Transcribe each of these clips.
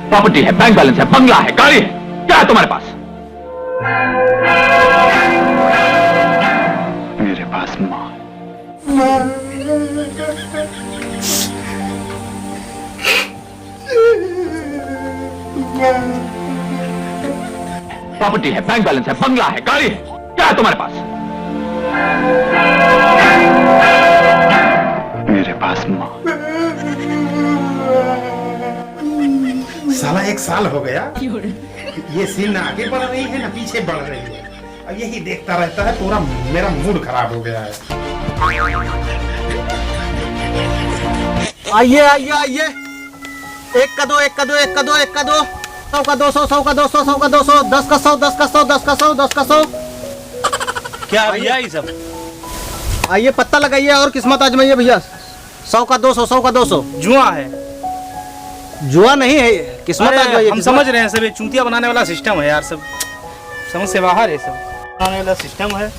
Property है, bank balance है, बंगला है, गाड़ी है, क्या है तुम्हारे पास? मेरे पास मां। प्रॉपर्टी है, बैंक बैलेंस है, बंगला है, गाड़ी है, क्या है तुम्हारे पास? मेरे पास मां। साला 1 साल हो गया, ये सीन ना आगे बढ़ रही है ना पीछे बढ़ रही है। अब यही देखता रहता है, पूरा मेरा मूड खराब हो गया है। आइए आइए आइए, 1 का 2, 1 का 2, 1 का 2, 1 का 2, 100 का 200, 100 का 200, 100 का 200, 10 का 100, 10 का 100, 10 का 100, 10 का 100। क्या भैया ये सब? आइए पत्ता लगाइए और किस्मत आजमाइए भैया। 100 का 200, 100 का 200। जुआ है? जुआ नहीं है, किस्मत आजमाइए। हम समझ रहे हैं, सब ये चूतिया बनाने वाला सिस्टम है यार, सब समझ से बाहर है, सब बनाने वाला सिस्टम है।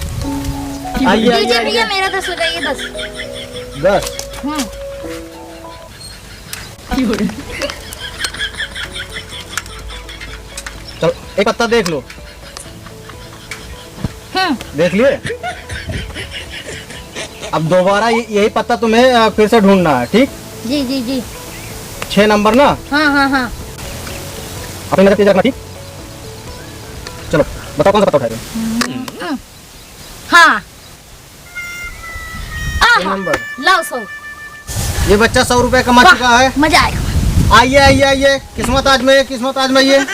आइए दीजिए आइए भैया, मेरा 10 हो जाइए, 10। 10। चलो एक पत्ता देख लो। देख लिए? अब दोबारा यही पत्ता तुम्हें फिर से ढूंढना है, ठीक? जी जी जी। 6 नंबर ना? हाँ हाँ हाँ। अपनी नजर तेज रखना, ठीक? चलो बताओ कौन सा पत्ता उठा रहे हो? हाँ। 6 नंबर। लाओ 100। ये बच्चा 100 रुपए कमा चुका है। मजा आएगा। आइए आइए आइए, किस्मत आजमाइए, किस्मत आजमाइए।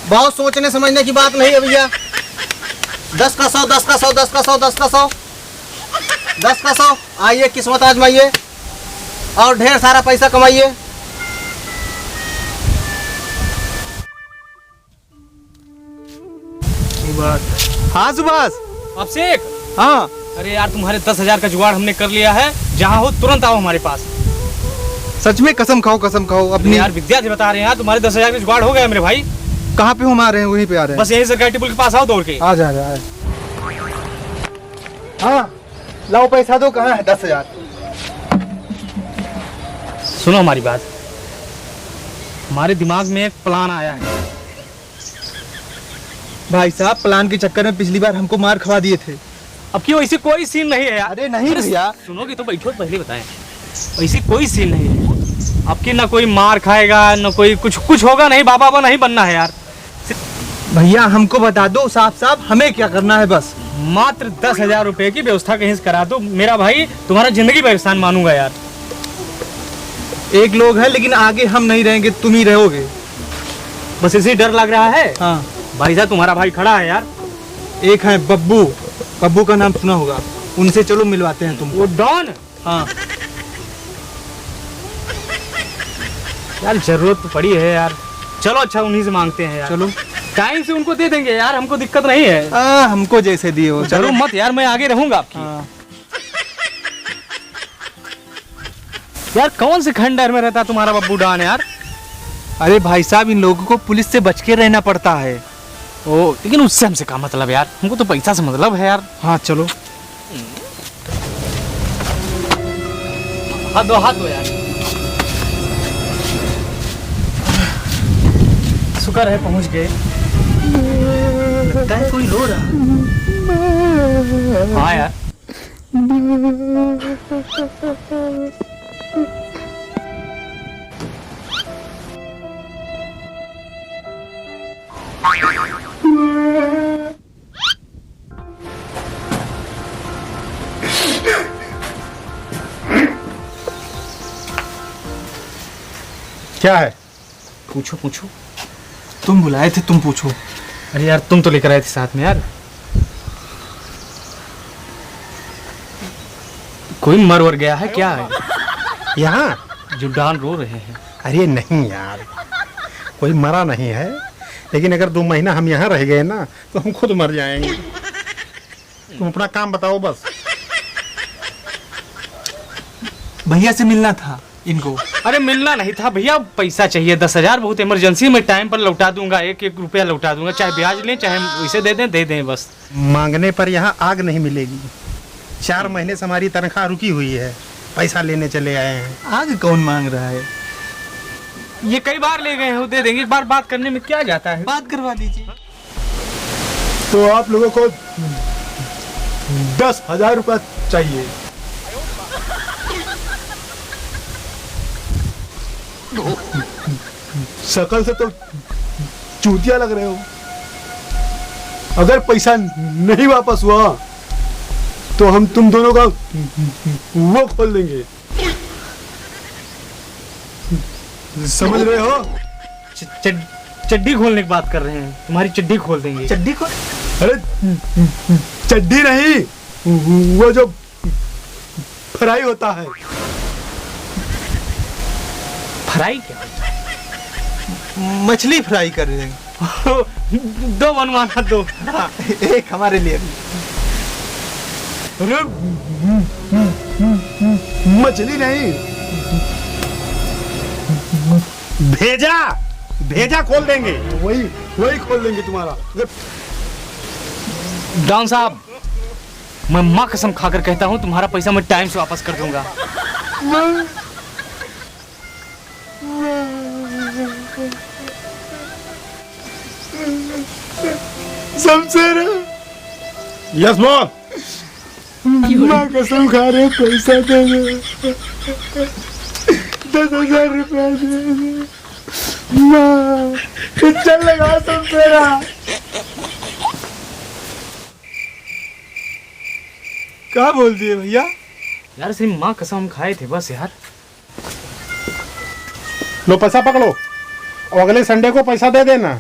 बहुत सोचने समझने की बात नहीं है भैया। 10 का 100, 10 का 100, 10 का 100, 10 का 100, 10 का 100। आइए किस्मत आजमाइए और ढेर सारा पैसा कमाइए। हाँ सुभाष। अब से एक? हाँ। अरे यार, तुम्हारे 10,000 का जुगाड़ हमने कर लिया है, जहाँ हो तुरंत आओ हमारे पास। सच में? कसम खाओ कसम खाओ अपनी। यार विद्यार्थी बता रहे हैं यार, तुम्हारे 10,000 का जुगाड़ हो गया मेरे भाई। कहाँ पे हम आ रहे हैं? वहीं पे आ रहे हैं। बस यही सरकारी टेबल के पास आओ दौड़ के। आ जा रहा है। हाँ लाओ पैसा दो। कहाँ है 10,000? सुनो हमारी बात, हमारे दिमाग में एक प्लान आया है। भाई साहब, प्लान के चक्कर में पिछली बार हमको मार खवा दिए थे। अब क्यों, ऐसी कोई सीन नहीं है यार। अरे नहीं भैया। सुनोगे तो बैठो, पहले बताएं। ऐसी कोई सीन नहीं है आपकी, ना कोई मार खाएगा, ना कोई कुछ होगा नहीं। बाबा नहीं बनना है यार। भैया हमको बता दो साफ साफ, हमें क्या करना है? बस मात्र 10,000 रुपए की व्यवस्था कहीं से करा दो मेरा भाई, तुम्हारा जिंदगी भर एहसान मानूंगा यार। एक लोग है लेकिन आगे हम नहीं रहेंगे, तुम ही रहोगे। बस इसी डर लग रहा है। हाँ भाई साहब, तुम्हारा भाई खड़ा है यार। एक है बब्बू, बब्बू का नाम सुना होगा, उनसे चलो मिलवाते हैं तुमको। वो डॉन? हाँ यार जरूरत तो पड़ी है यार। चलो अच्छा, उन्हीं से मांगते हैं यार। चलो टाइम से उनको दे देंगे यार, हमको दिक्कत नहीं है। हमको जैसे दिए हो। जरूर मत यार, मैं आगे रहूंगा आपकी। हाँ। यार कौन से खंडहर में रहता तुम्हारा बब्बू डॉन यार? अरे भाई साहब, इन लोगों को पुलिस से बच के रहना पड़ता है। ओ, लेकिन उससे हमसे क्या मतलब यार, हमको तो पैसा से मतलब है यार। हाँ चलो। हाथ दो यार। शुक्र है पहुंच गए। लगता है कोई रो रहा। हाँ यार। क्या है? पूछो पूछो। तुम बुलाए थे, तुम पूछो। अरे यार, तुम तो लेकर आए थे साथ में यार। कोई मर वर गया है क्या है यहाँ जो डॉन रो रहे हैं? अरे नहीं यार, कोई मरा नहीं है, लेकिन अगर 2 महीना हम यहाँ रह गए ना तो हम खुद मर जाएंगे। तुम अपना काम बताओ बस। भैया से मिलना था। इनको। अरे मिलना नहीं था भैया, पैसा चाहिए 10,000, बहुत इमरजेंसी में, टाइम पर लौटा दूंगा, 1-1 रुपया लौटा दूंगा, चाहे ब्याज लें चाहे वैसे दे दें बस। मांगने पर यहाँ आग नहीं मिलेगी। 4 महीने से हमारी तनख्वाह रुकी हुई है, पैसा लेने चले आए हैं। आगे कौन मांग रहा है? ये कई बार ले गए हैं, वो दे देंगे, एक बार बात करने में क्या जाता है। बात करवा दीजिए। तो आप लोगों को 10,000 रुपया चाहिए। शकल से तो चूतिया लग रहे हो। अगर पैसा नहीं वापस हुआ तो हम तुम दोनों का वो खोल देंगे, समझ रहे हो? चड्डी खोलने की बात कर रहे हैं, तुम्हारी चड्डी खोल देंगे। चड्डी को? अरे चड्डी नहीं, वो जो फ्राई होता है। फ्राई क्या? मछली फ्राई कर देंगे। 2 बनवाना, 2। हाँ, एक हमारे लिए भी। अरे मछली नहीं, भेजा खोल देंगे। वही खोल देंगे तुम्हारा। डॉन साहब, मैं माँ कसम खाकर कहता हूँ तुम्हारा पैसा मैं टाइम से वापस कर दूंगा। Shamsher, yes boss. माँ कसम खा रहे, पैसा दे दे, 10,000 रुपया दे दे। माँ चल लगा शमशेरा। क्या बोल दिए भैया? यार सिर्फ माँ कसम खाए थे बस यार। लो पैसा पकड़ो और अगले संडे को पैसा दे देना,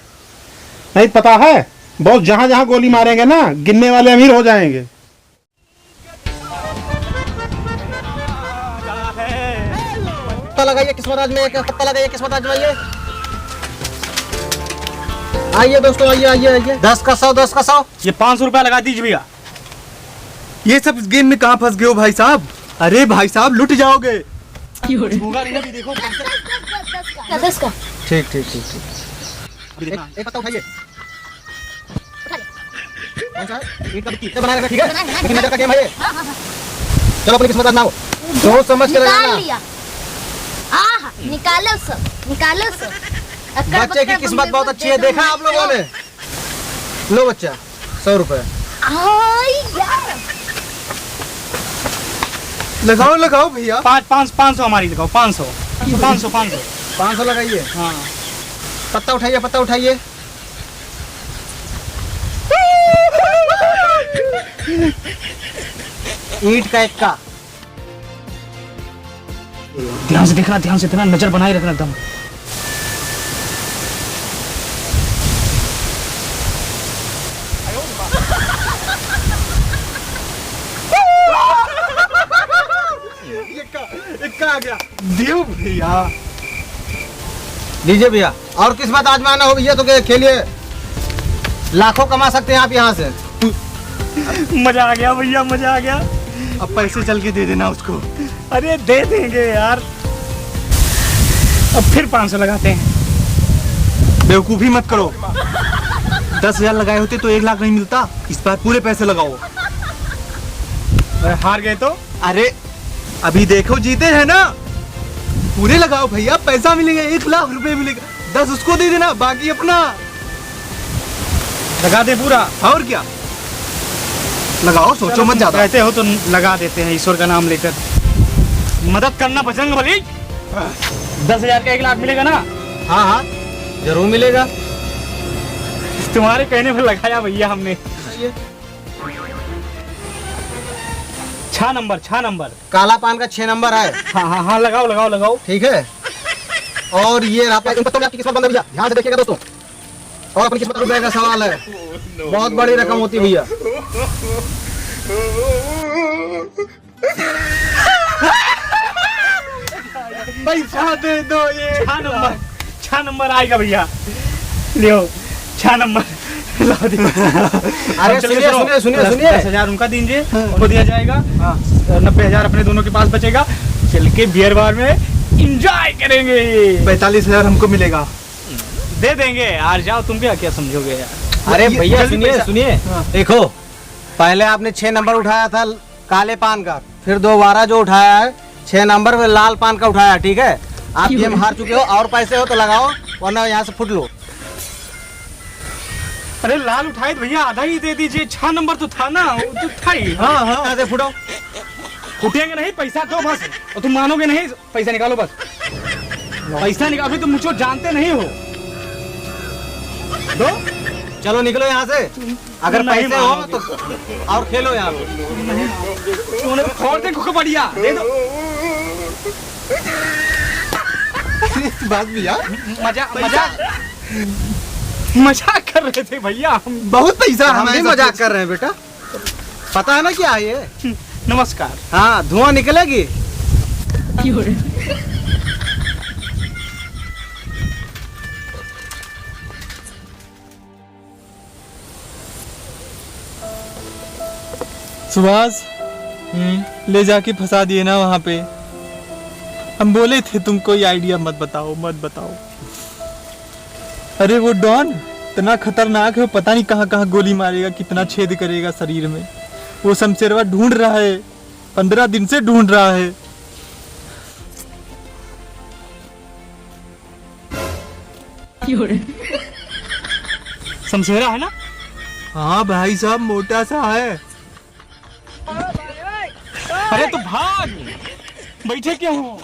नहीं पता है बॉस जहां जहां गोली मारेंगे ना, गिनने वाले अमीर हो जाएंगे। पत्ता लगाइए किस्मत आजमाइए, पत्ता लगाइए किस्मत आजमाइए। आइए दोस्तों, आइए। 10 का 100, 10 का 100। ये 500 रुपया लगा दीजिए भैया। ये सब गेम में कहाँ फंस गए हो भाई साहब? अरे भाई साहब लुट जाओगे। होगा नहीं ना, भी देखो। 10 का। ठीक। एक पत्ता उठाइए। कौन सा है? ईंट का बिट्टी। बना रखा, ठीक है? लेकिन नजर का गेम है ये। चलो अपनी किस्मत आजमाओ, सोच समझ के निकाल लगाना। लिया। निकालो सब। बच्चे की किस्मत बहुत अच्छी है, देखा आप लोगों ने? लो बच्चा, 100 रुपए। लगाओ भैया। 500 हमारी लगाओ, 500 500 लगाइए। हाँ। पत्ता उठाइए। ईंट का 1 का। ध्यान से देखना, ध्यान से देखना, नजर बनाए रखना एकदम। इक्का आ गया। देव भैया। लीजिए भैया, और किस्मत आजमाना हो भैया तो खेलिए, लाखों कमा सकते हैं आप यहाँ से। मजा आ गया भैया, मजा आ गया। अब पैसे चल के दे देना उसको। अरे दे देंगे यार। अब फिर 500 लगाते हैं। बेवकूफी मत करो। 10,000 लगाए होते तो 1 लाख नहीं मिलता। इस बार पूरे पैसे लगाओ। हार गए तो? अरे अभी देखो, जीते हैं ना। पूरे लगाओ भैया, पैसा मिलेगा, 1 लाख रुपए मिलेगा। 10 उसको दे देना, बाकी अपना। लगा दे पूरा। और क्या, लगाओ, सोचो मत ज्यादा। कहते हो तो लगा देते हैं, ईश्वर का नाम लेकर। मदद करना बजरंगबली। 10,000 का 1 लाख मिलेगा ना? हाँ, जरूर मिलेगा। तुम्हारे कहने पर लगाया भैया हमने। 6 नंबर। काला पान का 6 नंबर है। हाँ, लगाओ। ठीक है, और ये आपका आपकी किस्मत बंद है भैया, ध्यान से देखिएगा दोस्तों। और अपनी किस्मत रुपए का सवाल है, बहुत बड़ी रकम होती है भैया। पैसा दे दो। ये 6 नंबर आएगा भैया। लियो 6 नंबर। अरे सुनिए। 10,000 उनका दीजिए, उनको दिया जाएगा। 90,000 अपने दोनों के पास बचेगा। चल के बियर बार में एंजॉय करेंगे। 45,000 हमको मिलेगा। दे देंगे यार, जाओ, तुम क्या क्या समझोगे यार। अरे ये भैया जल्दी सुनिए पैसा- सुनिए, हाँ। देखो पहले आपने 6 नंबर उठाया था काले पान का, फिर दोबारा जो उठाया है 6 नंबर में लाल पान का उठाया, ठीक है। आप गेम हार चुके हो, और पैसे हो तो लगाओ वरना यहाँ से फुट लो। अरे लाल उठाए तो भैया आधा ही दे दीजिए, 6 नंबर तो था ना, वो तो था ही। हाँ हाँ यहाँ से फुटो। उठेंगे नहीं, पैसा दो बस। और तुम मानोगे नहीं, पैसा निकालो बस। पैसा निकालो, अभी तुम मुझको जानते नहीं हो। दो, चलो निकलो यहाँ से, अगर नहीं पैसे हो मानोगे। तो और खेलो यहाँ पे। तुमने फोड़ दे को बढ़िया दे दो। बात भी यार, मजाक कर रहे थे भैया हम। बहुत पैसा हम भी मजाक कर रहे हैं बेटा, पता है ना क्या है ये। नमस्कार। हाँ धुआं निकलेगी। सुभाष ले जाके फंसा दिए ना वहां पे। हम बोले थे तुम कोई आइडिया मत बताओ मत बताओ। अरे वो डॉन इतना खतरनाक है, पता नहीं कहाँ कहाँ गोली मारेगा, कितना छेद करेगा शरीर में। वो शमशेरवा ढूंढ रहा है, 15 दिन से ढूंढ रहा है। शमशेरा है ना? हाँ भाई साहब, मोटा सा है। अरे तो भाग, बैठे क्यों हो?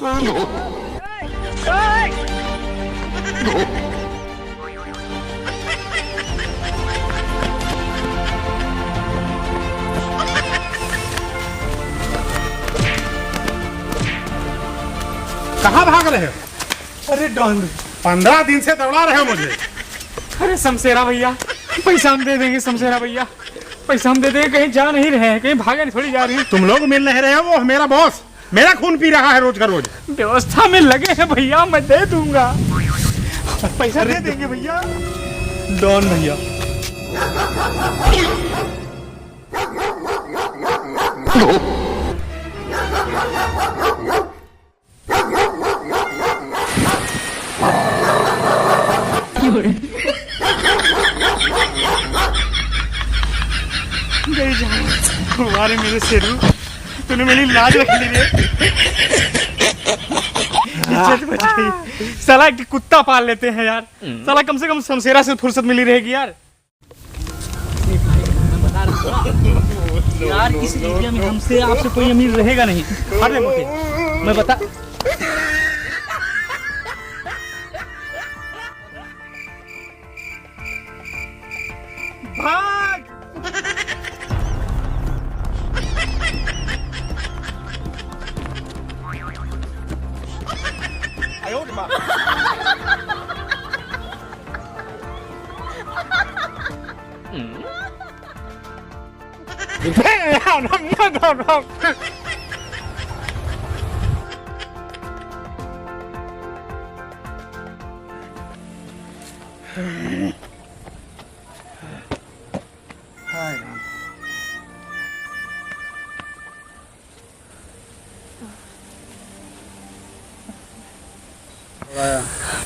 कहाँ भाग रहे हो? अरे डॉन, 15 दिन से दौड़ा रहे हो मुझे। अरे शमशेरा भैया, पैसा हम दे देंगे। शमशेरा भैया, पैसा हम दे देंगे। कहीं जा नहीं रहे हैं, कहीं भागे थोड़ी जा रहे हैं। तुम लोग मिल नहीं रहे हो, वो मेरा बॉस मेरा खून पी रहा है रोज का रोज। व्यवस्था में लगे हैं भैया, मैं दे दूंगा। पैसा दे देंगे भैया। डॉन भैया गई जाओ तुम्हारे मेरे शेरू, तूने मेरी लाज रख ली रे। इज्जत बचाई। साला एक कुत्ता पाल लेते हैं यार, साला कम से कम शमशेरा से फुर्सत मिली रहेगी यार। यार इस एरिया में हमसे आपसे कोई अमीर रहेगा नहीं। अरे मोटे, मैं बता भाग।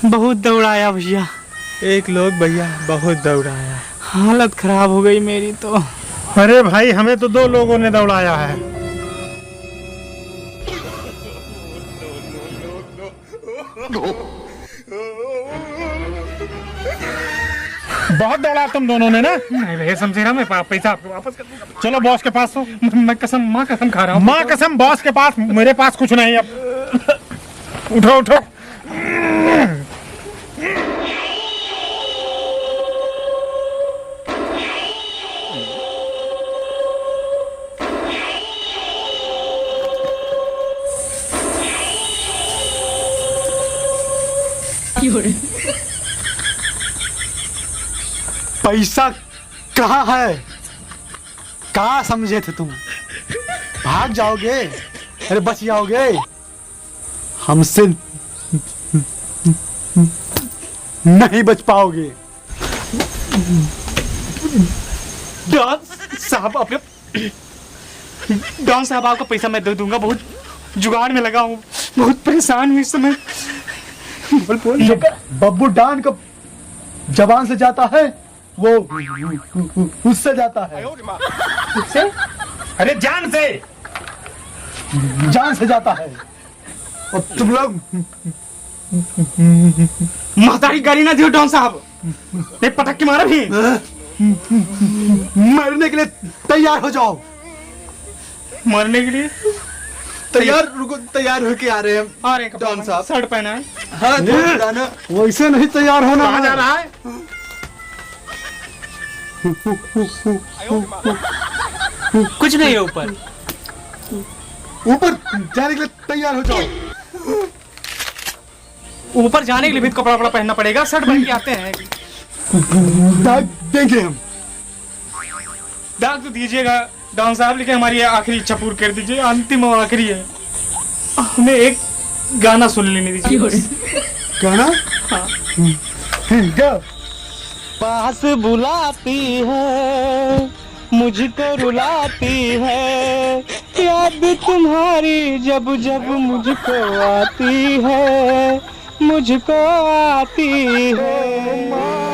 बहुत दौड़ाया भैया, एक लोग भैया बहुत दौड़ाया। हालत खराब हो गई मेरी तो। अरे भाई हमें तो 2 लोगों ने दौड़ाया है। बहुत दौड़ा तुम दोनों ने ना। नहीं भैया शमशेरा, मैं पैसा आपको वापस कर दूंगा। चलो बॉस के पास हो। मैं कसम, माँ कसम खा रहा हूँ। माँ कसम बॉस के पास, मेरे पास कुछ नहीं अब। उठो उठो। पैसा कहाँ है? कहाँ समझे थे तुम? भाग जाओगे? अरे बच जाओगे? हमसे नहीं बच पाओगे। डॉन साहब, अपने डॉन साहब आपका पैसा मैं दे दूंगा, बहुत जुगाड़ में लगा हूँ। बहुत परेशान हूँ इस समय। बोल बोल। जो बब्बू डान का जबान से जाता है वो उससे जाता है। उससे? अरे जान से जाता है। और तुम लोग महतारी गाली ना दियो डॉन साहब, नहीं पटक के मारा भी। मरने के लिए तैयार हो जाओ। मरने के लिए तैयार रुको, तैयार होके आ रहे हैं आ रहे डॉन साहब। शर्ट पहना है। हाँ थोड़ा पुराना। वैसे नहीं तैयार होना। कहाँ जा रहा है? कुछ नहीं है ऊपर। ऊपर जाने के लिए तैयार हो जाओ। ऊपर जाने के लिए भी कपड़ा वपड़ा पहनना पड़ेगा, शर्ट पहन के आते हैं। दाग देंगे हम। दाग तो दीजिएगा डॉन साहब, लेकिन हमारी ये आखिरी इच्छा पूरी कर दीजिए, अंतिम और आखिरी है। हमें एक गाना सुन लेने दीजिए बस। गाना? हाँ। गा। पास बुलाती है मुझको रुलाती है, याद तुम्हारी जब जब मुझको आती है, मुझको आती है। माँ